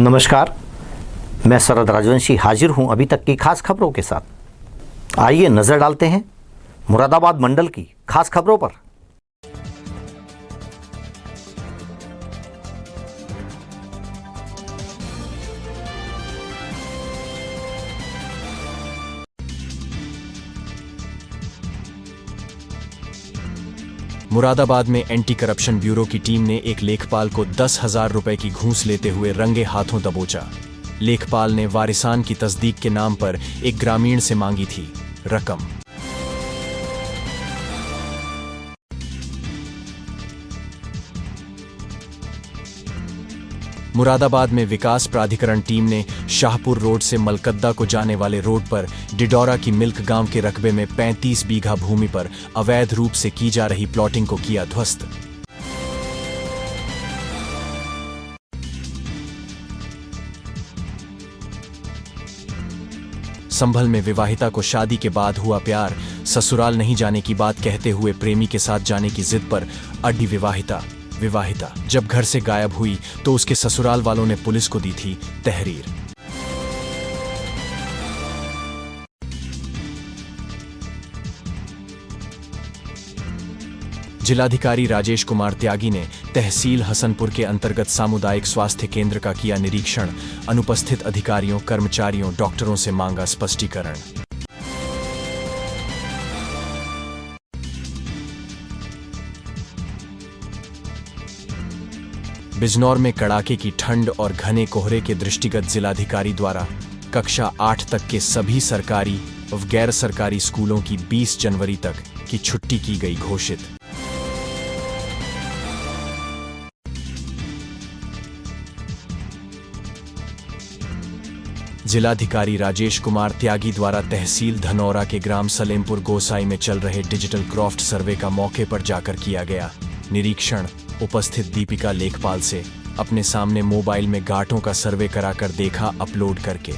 नमस्कार, मैं शरद राजवंशी हाजिर हूं अभी तक की खास खबरों के साथ। आइए नजर डालते हैं मुरादाबाद मंडल की खास खबरों पर। मुरादाबाद में एंटी करप्शन ब्यूरो की टीम ने एक लेखपाल को 10,000 रुपए की घूस लेते हुए रंगे हाथों दबोचा। लेखपाल ने वारिसान की तस्दीक के नाम पर एक ग्रामीण से मांगी थी रकम। मुरादाबाद में विकास प्राधिकरण टीम ने शाहपुर रोड से मलकद्दा को जाने वाले रोड पर डिडौरा की मिल्क गांव के रकबे में 35 बीघा भूमि पर अवैध रूप से की जा रही प्लॉटिंग को किया ध्वस्त। संभल में विवाहिता को शादी के बाद हुआ प्यार, ससुराल नहीं जाने की बात कहते हुए प्रेमी के साथ जाने की जिद पर अड़ी विवाहिता जब घर से गायब हुई तो उसके ससुराल वालों ने पुलिस को दी थी तहरीर। जिलाधिकारी राजेश कुमार त्यागी ने तहसील हसनपुर के अंतर्गत सामुदायिक स्वास्थ्य केंद्र का किया निरीक्षण। अनुपस्थित अधिकारियों, कर्मचारियों, डॉक्टरों से मांगा स्पष्टीकरण। बिजनौर में कड़ाके की ठंड और घने कोहरे के दृष्टिगत जिलाधिकारी द्वारा कक्षा 8 तक के सभी सरकारी व गैर सरकारी स्कूलों की 20 जनवरी तक की छुट्टी की गई घोषित। जिलाधिकारी राजेश कुमार त्यागी द्वारा तहसील धनौरा के ग्राम सलेमपुर गोसाई में चल रहे डिजिटल क्रॉफ्ट सर्वे का मौके पर जाकर किया गया निरीक्षण। उपस्थित दीपिका लेखपाल से अपने सामने मोबाइल में गांठों का सर्वे कराकर देखा अपलोड करके।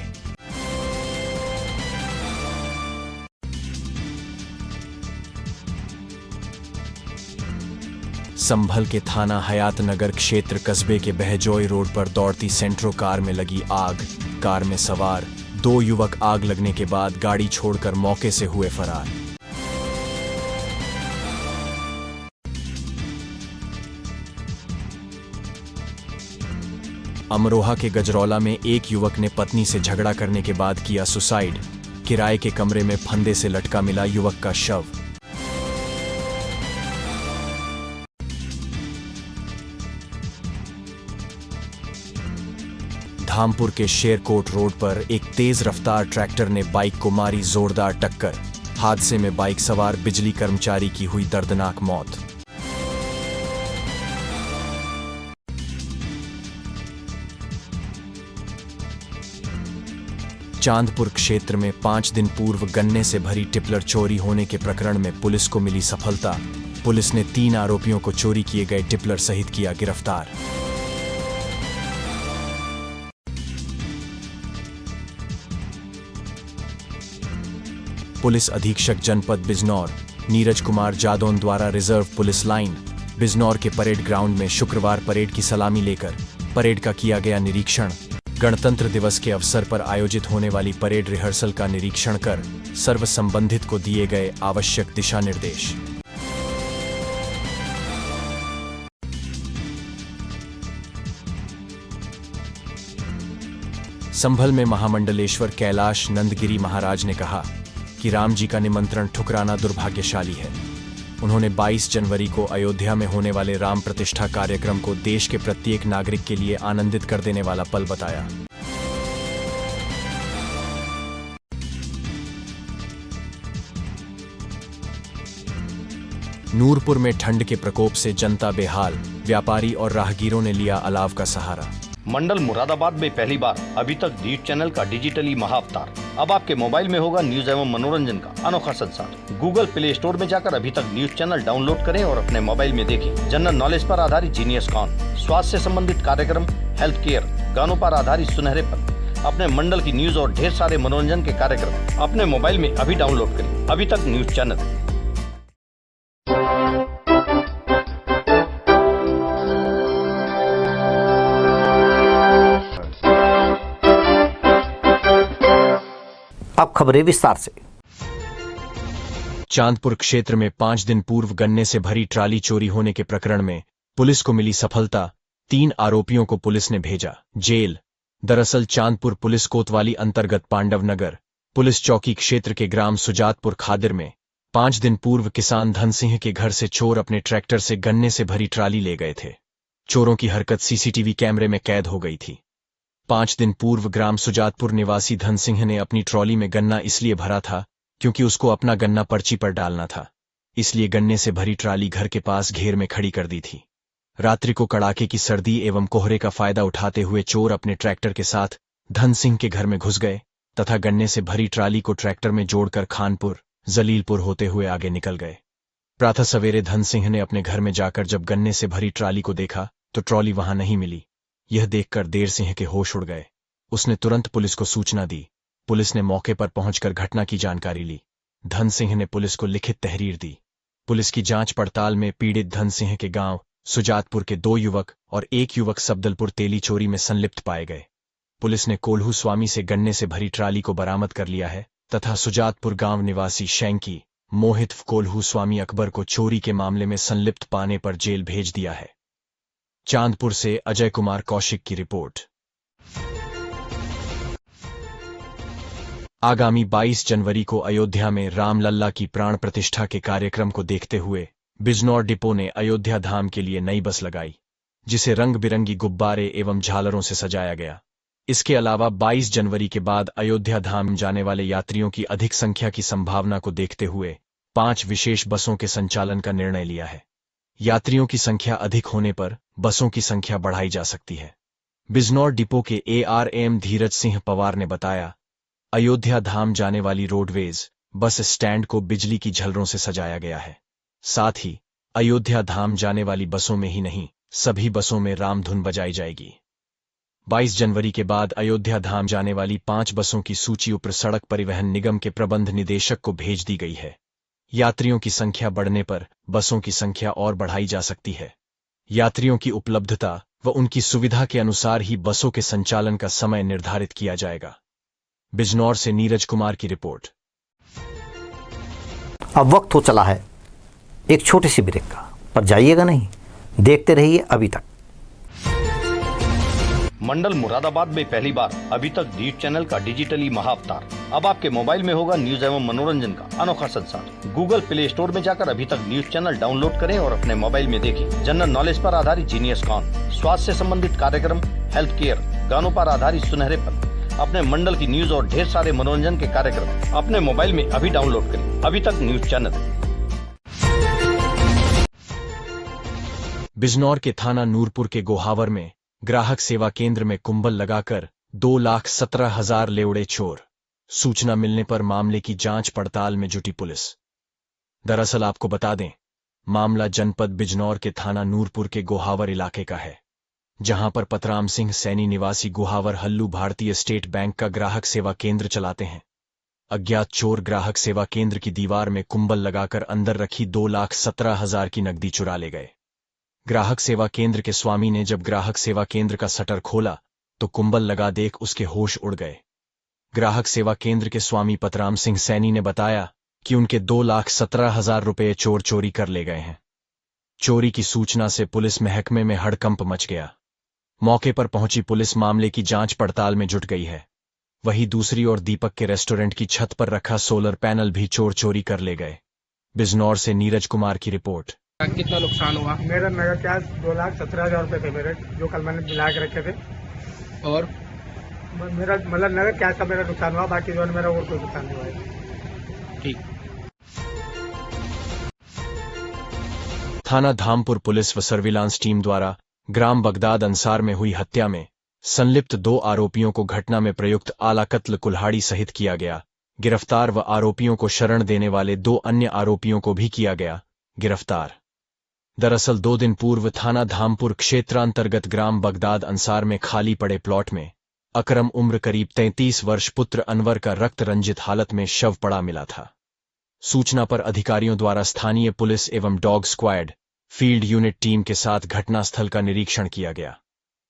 संभल के थाना हयातनगर क्षेत्र कस्बे के बहजोई रोड पर दौड़ती सेंट्रो कार में लगी आग। कार में सवार 2 युवक आग लगने के बाद गाड़ी छोड़कर मौके से हुए फरार। अमरोहा के गजरौला में एक युवक ने पत्नी से झगड़ा करने के बाद किया सुसाइड। किराए के कमरे में फंदे से लटका मिला युवक का शव। धामपुर के शेरकोट रोड पर एक तेज रफ्तार ट्रैक्टर ने बाइक को मारी जोरदार टक्कर। हादसे में बाइक सवार बिजली कर्मचारी की हुई दर्दनाक मौत। चांदपुर क्षेत्र में 5 दिन पूर्व गन्ने से भरी टिपलर चोरी होने के प्रकरण में पुलिस को मिली सफलता। पुलिस ने 3 आरोपियों को चोरी किए गए टिपलर सहित किया गिरफ्तार। पुलिस अधीक्षक जनपद बिजनौर नीरज कुमार जादौन द्वारा रिजर्व पुलिस लाइन बिजनौर के परेड ग्राउंड में शुक्रवार परेड की सलामी लेकर परेड का किया गया निरीक्षण। गणतंत्र दिवस के अवसर पर आयोजित होने वाली परेड रिहर्सल का निरीक्षण कर सर्व संबंधित को दिए गए आवश्यक दिशा निर्देश। संभल में महामंडलेश्वर कैलाश नंदगिरी महाराज ने कहा कि राम जी का निमंत्रण ठुकराना दुर्भाग्यशाली है। उन्होंने 22 जनवरी को अयोध्या में होने वाले राम प्रतिष्ठा कार्यक्रम को देश के प्रत्येक नागरिक के लिए आनंदित कर देने वाला पल बताया। नूरपुर में ठंड के प्रकोप से जनता बेहाल, व्यापारी और राहगीरों ने लिया अलाव का सहारा। मंडल मुरादाबाद में पहली बार अभी तक न्यूज चैनल का डिजिटली महाअवतार अब आपके मोबाइल में होगा न्यूज एवं मनोरंजन का अनोखा संसार। गूगल प्ले स्टोर में जाकर अभी तक न्यूज चैनल डाउनलोड करें और अपने मोबाइल में देखें जनरल नॉलेज पर आधारित जीनियस कॉन, स्वास्थ्य से संबंधित कार्यक्रम, हेल्थ केयर, गानों पर आधारित सुनहरे पल, अपने मंडल की न्यूज और ढेर सारे मनोरंजन के कार्यक्रम अपने मोबाइल में अभी डाउनलोड करें। अभी तक न्यूज चैनल। अब खबरें विस्तार से। चांदपुर क्षेत्र में 5 दिन पूर्व गन्ने से भरी ट्राली चोरी होने के प्रकरण में पुलिस को मिली सफलता। 3 आरोपियों को पुलिस ने भेजा जेल। दरअसल चांदपुर पुलिस कोतवाली अंतर्गत पांडव नगर पुलिस चौकी क्षेत्र के ग्राम सुजातपुर खादिर में 5 दिन पूर्व किसान धन सिंह के घर से चोर अपने ट्रैक्टर से गन्ने से भरी ट्राली ले गए थे। चोरों की हरकत सीसीटीवी कैमरे में कैद हो गई थी। 5 दिन पूर्व ग्राम सुजातपुर निवासी धन सिंह ने अपनी ट्रॉली में गन्ना इसलिए भरा था क्योंकि उसको अपना गन्ना पर्ची पर डालना था, इसलिए गन्ने से भरी ट्राली घर के पास घेर में खड़ी कर दी थी। रात्रि को कड़ाके की सर्दी एवं कोहरे का फायदा उठाते हुए चोर अपने ट्रैक्टर के साथ धन सिंह के घर में घुस गए तथा गन्ने से भरी ट्राली को ट्रैक्टर में जोड़कर खानपुर जलीलपुर होते हुए आगे निकल गए। प्रातः सवेरे धन सिंह ने अपने घर में जाकर जब गन्ने से भरी ट्राली को देखा तो ट्रॉली वहां नहीं मिली। यह देखकर देर सिंह के होश उड़ गए। उसने तुरंत पुलिस को सूचना दी। पुलिस ने मौके पर पहुंचकर घटना की जानकारी ली। धन सिंह ने पुलिस को लिखित तहरीर दी। पुलिस की जांच पड़ताल में पीड़ित धन सिंह के गांव सुजातपुर के 2 युवक और 1 युवक सबदलपुर तेली चोरी में संलिप्त पाए गए। पुलिस ने कोल्हू स्वामी से गन्ने से भरी ट्राली को बरामद कर लिया है तथा सुजातपुर गांव निवासी शैंकी मोहित कोल्हू स्वामी अकबर को चोरी के मामले में संलिप्त पाने पर जेल भेज दिया है। चांदपुर से अजय कुमार कौशिक की रिपोर्ट। आगामी 22 जनवरी को अयोध्या में रामलल्ला की प्राण प्रतिष्ठा के कार्यक्रम को देखते हुए बिजनौर डिपो ने अयोध्या धाम के लिए नई बस लगाई, जिसे रंग बिरंगी गुब्बारे एवं झालरों से सजाया गया। इसके अलावा 22 जनवरी के बाद अयोध्या धाम जाने वाले यात्रियों की अधिक संख्या की संभावना को देखते हुए 5 विशेष बसों के संचालन का निर्णय लिया है। यात्रियों की संख्या अधिक होने पर बसों की संख्या बढ़ाई जा सकती है। बिजनौर डिपो के ARM धीरज सिंह पवार ने बताया, अयोध्या धाम जाने वाली रोडवेज बस स्टैंड को बिजली की झलरों से सजाया गया है। साथ ही अयोध्या धाम जाने वाली बसों में ही नहीं, सभी बसों में रामधुन बजाई जाएगी। 22 जनवरी के बाद अयोध्या धाम जाने वाली 5 बसों की सूची ऊपर सड़क परिवहन निगम के प्रबंध निदेशक को भेज दी गई है। यात्रियों की संख्या बढ़ने पर बसों की संख्या और बढ़ाई जा सकती है। यात्रियों की उपलब्धता व उनकी सुविधा के अनुसार ही बसों के संचालन का समय निर्धारित किया जाएगा। बिजनौर से नीरज कुमार की रिपोर्ट। अब वक्त हो चला है एक छोटी सी ब्रेक का, पर जाइएगा नहीं, देखते रहिए अभी तक। मंडल मुरादाबाद में पहली बार अभी तक न्यूज चैनल का डिजिटली महाअवतार। अब आपके मोबाइल में होगा न्यूज एवं मनोरंजन का अनोखा संसार। गूगल प्ले स्टोर में जाकर अभी तक न्यूज चैनल डाउनलोड करें और अपने मोबाइल में देखें जनरल नॉलेज पर आधारित जीनियस कॉन, स्वास्थ्य से संबंधित कार्यक्रम, हेल्थ केयर, गानों पर आधारित सुनहरेपन, अपने मंडल की न्यूज और ढेर सारे मनोरंजन के कार्यक्रम अपने मोबाइल में अभी डाउनलोड करें अभी तक न्यूज चैनल। बिजनौर के थाना नूरपुर के गोहावर में ग्राहक सेवा केंद्र में कुंबल लगाकर 2,17,000 लेवड़े चोर। सूचना मिलने पर मामले की जांच पड़ताल में जुटी पुलिस। दरअसल आपको बता दें, मामला जनपद बिजनौर के थाना नूरपुर के गोहावर इलाके का है, जहां पर पतराम सिंह सैनी निवासी गोहावर हल्लू भारतीय स्टेट बैंक का ग्राहक सेवा केंद्र चलाते हैं। अज्ञात चोर ग्राहक सेवा केंद्र की दीवार में कुंबल लगाकर अंदर रखी 2,17,000 की नकदी चुरा ले गए। ग्राहक सेवा केंद्र के स्वामी ने जब ग्राहक सेवा केंद्र का शटर खोला तो कुंबल लगा देख उसके होश उड़ गए। ग्राहक सेवा केंद्र के स्वामी पतराम सिंह सैनी ने बताया कि उनके 2,17,000 रुपये चोर चोरी कर ले गए हैं। चोरी की सूचना से पुलिस महकमे में हड़कंप मच गया। मौके पर पहुंची पुलिस मामले की जांच पड़ताल में जुट गई है। वहीं दूसरी ओर दीपक के रेस्टोरेंट की छत पर रखा सोलर पैनल भी चोर चोरी कर ले गए। बिजनौर से नीरज कुमार की रिपोर्ट। कितना नुकसान हुआ? मेरा नगद कैश 2,17,000 रुपये थे मेरे, जो कल मैंने मिला के रखे थे। और मेरा मतलब नगद कैश का मेरा नुकसान हुआ, बाकी जो मेरा और कोई नुकसान नहीं हुआ। ठीक। थाना धामपुर पुलिस व सर्विलांस टीम द्वारा ग्राम बगदाद अंसार में हुई हत्या में संलिप्त 2 आरोपियों को घटना में प्रयुक्त आला कत्ल कुल्हाड़ी सहित किया गया गिरफ्तार व आरोपियों को शरण देने वाले 2 अन्य आरोपियों को भी किया गया गिरफ्तार। दरअसल 2 दिन पूर्व थाना धामपुर क्षेत्रांतर्गत ग्राम बगदाद अंसार में खाली पड़े प्लॉट में अकरम उम्र करीब 33 वर्ष पुत्र अनवर का रक्त रंजित हालत में शव पड़ा मिला था। सूचना पर अधिकारियों द्वारा स्थानीय पुलिस एवं dog squad field unit team के साथ घटनास्थल का निरीक्षण किया गया।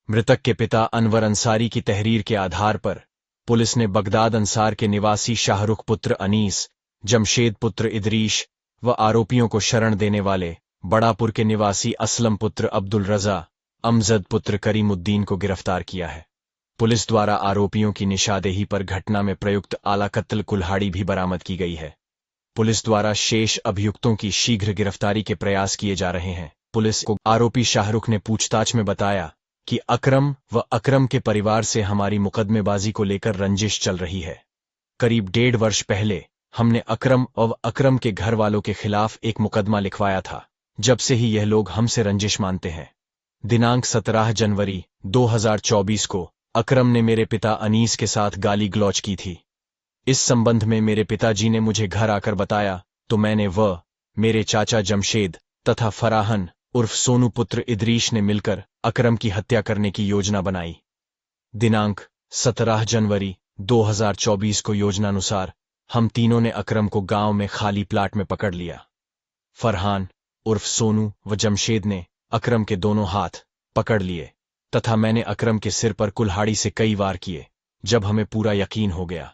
मृतक के पिता अनवर अंसारी की तहरीर के आधार पर पुलिस ने बगदाद अंसार के निवासी शाहरुख पुत्र अनीस, जमशेद पुत्र इदरीश व आरोपियों को शरण देने वाले बड़ापुर के निवासी असलम पुत्र अब्दुल रजा, अमजद पुत्र करीमुद्दीन को गिरफ्तार किया है। पुलिस द्वारा आरोपियों की निशानदेही पर घटना में प्रयुक्त आला कत्ल कुल्हाड़ी भी बरामद की गई है। पुलिस द्वारा शेष अभियुक्तों की शीघ्र गिरफ्तारी के प्रयास किए जा रहे हैं। पुलिस को आरोपी शाहरुख ने पूछताछ में बताया कि अकरम व अकरम के परिवार से हमारी मुकदमेबाजी को लेकर रंजिश चल रही है। करीब 1.5 वर्ष पहले हमने अकरम और अकरम के घर वालों के खिलाफ एक मुकदमा लिखवाया था। जब से ही यह लोग हमसे रंजिश मानते हैं। दिनांक 17 जनवरी 2024 को अकरम ने मेरे पिता अनीस के साथ गाली गलौज की थी। इस संबंध में मेरे पिताजी ने मुझे घर आकर बताया तो मैंने मेरे चाचा जमशेद तथा फराहन उर्फ सोनू पुत्र इदरीश ने मिलकर अकरम की हत्या करने की योजना बनाई। दिनांक 17 जनवरी 2024 को योजनानुसार हम तीनों ने अकरम को गांव में खाली प्लाट में पकड़ लिया। फरहान उर्फ सोनू व जमशेद ने अकरम के दोनों हाथ पकड़ लिए तथा मैंने अकरम के सिर पर कुल्हाड़ी से कई वार किए। जब हमें पूरा यकीन हो गया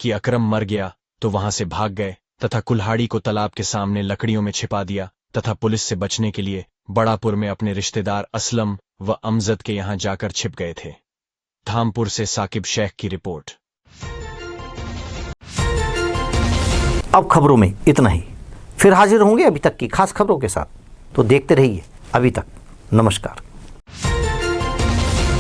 कि अकरम मर गया तो वहां से भाग गए तथा कुल्हाड़ी को तालाब के सामने लकड़ियों में छिपा दिया तथा पुलिस से बचने के लिए बड़ापुर में अपने रिश्तेदार असलम व अमजद के यहां जाकर छिप गए थे। धामपुर से साकिब शेख की रिपोर्ट। अब खबरों में इतना ही। फिर हाजिर होंगे अभी तक की खास खबरों के साथ। तो देखते रहिए अभी तक। नमस्कार।